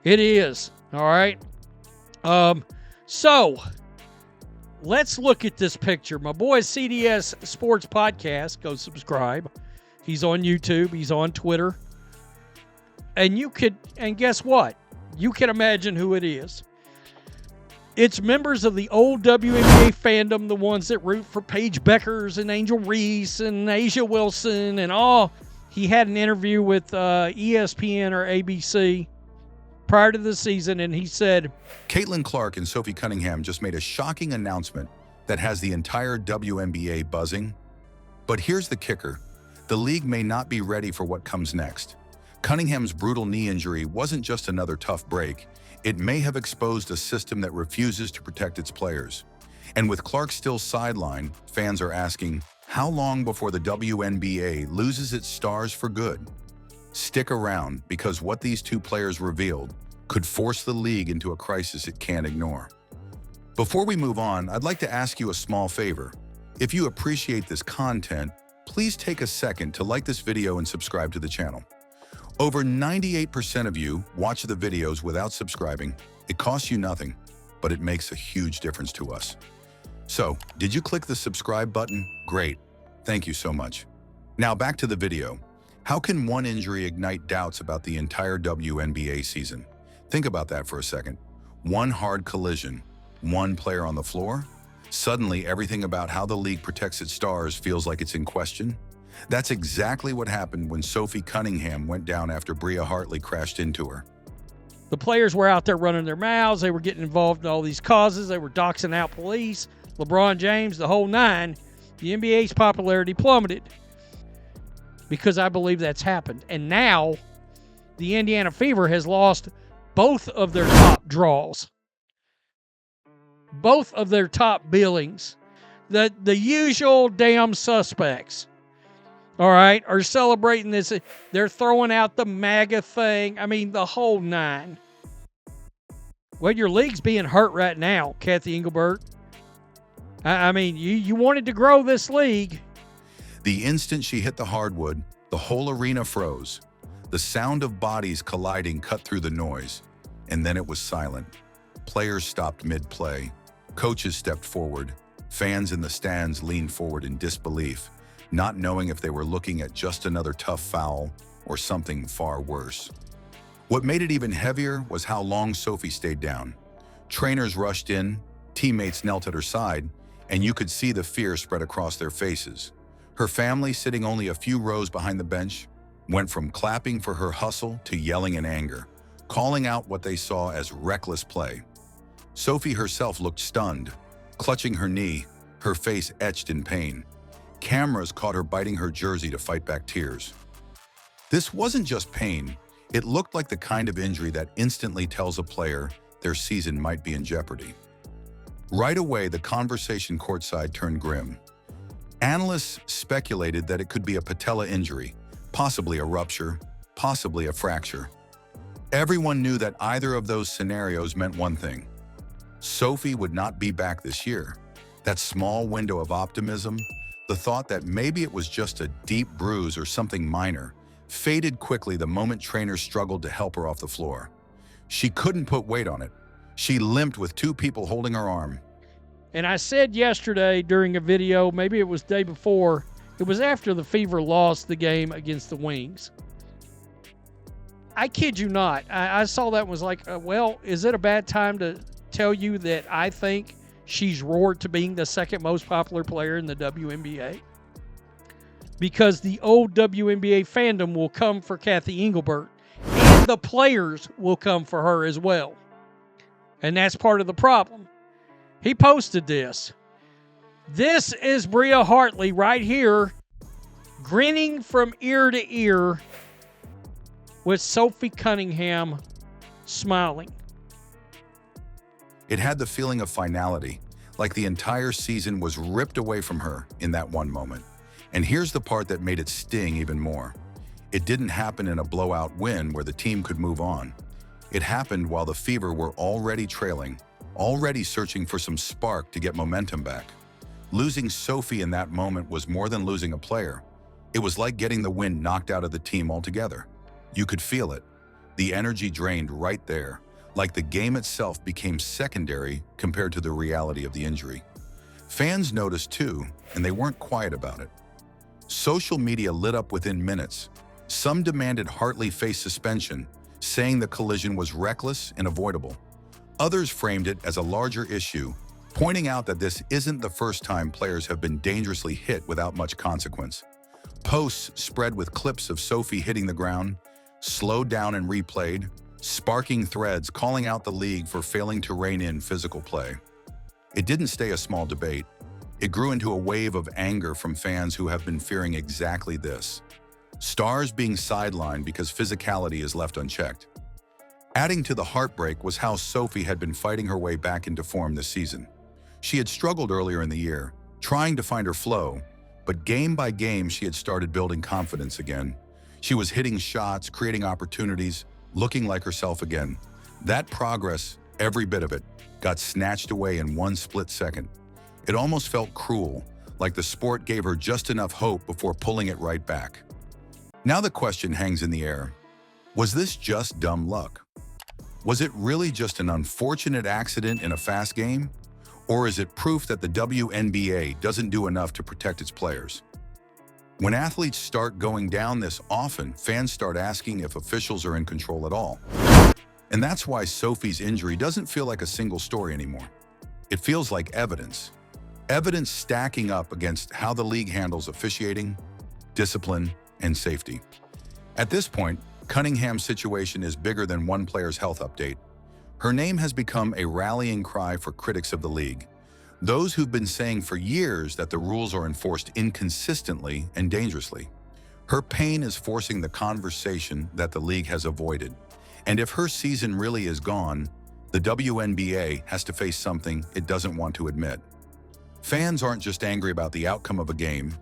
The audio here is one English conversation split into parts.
It is. All right. So let's look at this picture. My boy CDS Sports Podcast, go subscribe. He's on YouTube. He's on Twitter. And guess what? You can imagine who it is. It's members of the old WNBA fandom, the ones that root for Paige Beckers and Angel Reese and Asia Wilson and all. He had an interview with ESPN or ABC prior to the season, and he said, Caitlin Clark and Sophie Cunningham just made a shocking announcement that has the entire WNBA buzzing. But here's the kicker. The league may not be ready for what comes next. Cunningham's brutal knee injury wasn't just another tough break. It may have exposed a system that refuses to protect its players. And with Clark still sidelined, fans are asking, how long before the WNBA loses its stars for good? Stick around, because what these two players revealed could force the league into a crisis it can't ignore. Before we move on, I'd like to ask you a small favor. If you appreciate this content, please take a second to like this video and subscribe to the channel. Over 98% of you watch the videos without subscribing. It costs you nothing, but it makes a huge difference to us. So, did you click the subscribe button? Great. Thank you so much. Now back to the video. How can one injury ignite doubts about the entire WNBA season? Think about that for a second. One hard collision, one player on the floor. Suddenly, everything about how the league protects its stars feels like it's in question. That's exactly what happened when Sophie Cunningham went down after Bria Hartley crashed into her. the players were out there running their mouths. They were getting involved in all these causes. They were doxing out police, LeBron James, the whole nine. The NBA's popularity plummeted because I believe that's happened. And now the Indiana Fever has lost both of their top draws, both of their top billings. The usual damn suspects, all right, are celebrating this. They're throwing out the MAGA thing. I mean, the whole nine. Well, your league's being hurt right now, Kathy Engelbert. I mean, you wanted to grow this league. The instant she hit the hardwood, the whole arena froze. The sound of bodies colliding cut through the noise, and then it was silent. Players stopped mid-play. Coaches stepped forward. Fans in the stands leaned forward in disbelief, not knowing if they were looking at just another tough foul or something far worse. What made it even heavier was how long Sophie stayed down. Trainers rushed in, teammates knelt at her side, and you could see the fear spread across their faces. Her family, sitting only a few rows behind the bench, went from clapping for her hustle to yelling in anger, calling out what they saw as reckless play. Sophie herself looked stunned, clutching her knee, her face etched in pain. Cameras caught her biting her jersey to fight back tears. This wasn't just pain. It looked like the kind of injury that instantly tells a player their season might be in jeopardy. Right away, the conversation courtside turned grim. Analysts speculated that it could be a patella injury, possibly a rupture, possibly a fracture. Everyone knew that either of those scenarios meant one thing. Sophie would not be back this year. That small window of optimism, the thought that maybe it was just a deep bruise or something minor, faded quickly the moment trainers struggled to help her off the floor. She couldn't put weight on it. She limped with two people holding her arm. And I said yesterday during a video, maybe it was the day before, it was after the Fever lost the game against the Wings. I kid you not. I saw that and was like, well, is it a bad time to tell you that I think she's roared to being the second most popular player in the WNBA? Because the old WNBA fandom will come for Kathy Engelbert, and the players will come for her as well. And that's part of the problem. He posted this. This is Bria Hartley right here, grinning from ear to ear with Sophie Cunningham smiling. It had the feeling of finality, like the entire season was ripped away from her in that one moment. And here's the part that made it sting even more. It didn't happen in a blowout win where the team could move on. It happened while the Fever were already trailing, already searching for some spark to get momentum back. Losing Sophie in that moment was more than losing a player. It was like getting the wind knocked out of the team altogether. You could feel it. The energy drained right there, like the game itself became secondary compared to the reality of the injury. Fans noticed too, and they weren't quiet about it. Social media lit up within minutes. Some demanded Hartley face suspension, saying the collision was reckless and avoidable. Others framed it as a larger issue, pointing out that this isn't the first time players have been dangerously hit without much consequence. Posts spread with clips of Sophie hitting the ground, slowed down and replayed, sparking threads calling out the league for failing to rein in physical play. It didn't stay a small debate. It grew into a wave of anger from fans who have been fearing exactly this: stars being sidelined because physicality is left unchecked. Adding to the heartbreak was how Sophie had been fighting her way back into form this season. She had struggled earlier in the year, trying to find her flow, but game by game she had started building confidence again. She was hitting shots, creating opportunities, looking like herself again. That progress, every bit of it, got snatched away in one split second. It almost felt cruel, like the sport gave her just enough hope before pulling it right back. Now the question hangs in the air. Was this just dumb luck? Was it really just an unfortunate accident in a fast game? Or is it proof that the WNBA doesn't do enough to protect its players? When athletes start going down this often, fans start asking if officials are in control at all. And that's why Sophie's injury doesn't feel like a single story anymore. It feels like evidence. Evidence stacking up against how the league handles officiating, discipline, and safety. At this point, Cunningham's situation is bigger than one player's health update. Her name has become a rallying cry for critics of the league, those who've been saying for years that the rules are enforced inconsistently and dangerously. Her pain is forcing the conversation that the league has avoided. And if her season really is gone, the WNBA has to face something it doesn't want to admit. Fans aren't just angry about the outcome of a game.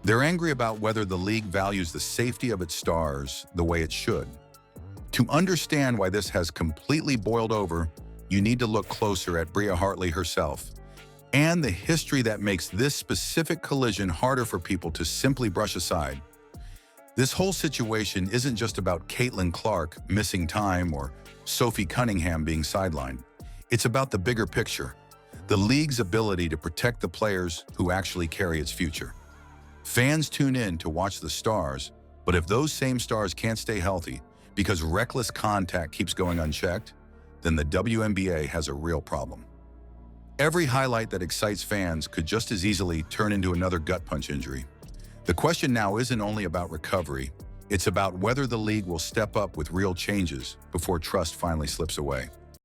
They're angry about whether the league values the safety of its stars the way it should. To understand why this has completely boiled over, you need to look closer at Bria Hartley herself and the history that makes this specific collision harder for people to simply brush aside. This whole situation isn't just about Caitlin Clark missing time or Sophie Cunningham being sidelined. It's about the bigger picture, the league's ability to protect the players who actually carry its future. Fans tune in to watch the stars, but if those same stars can't stay healthy because reckless contact keeps going unchecked, then the WNBA has a real problem. Every highlight that excites fans could just as easily turn into another gut punch injury. The question now isn't only about recovery, it's about whether the league will step up with real changes before trust finally slips away.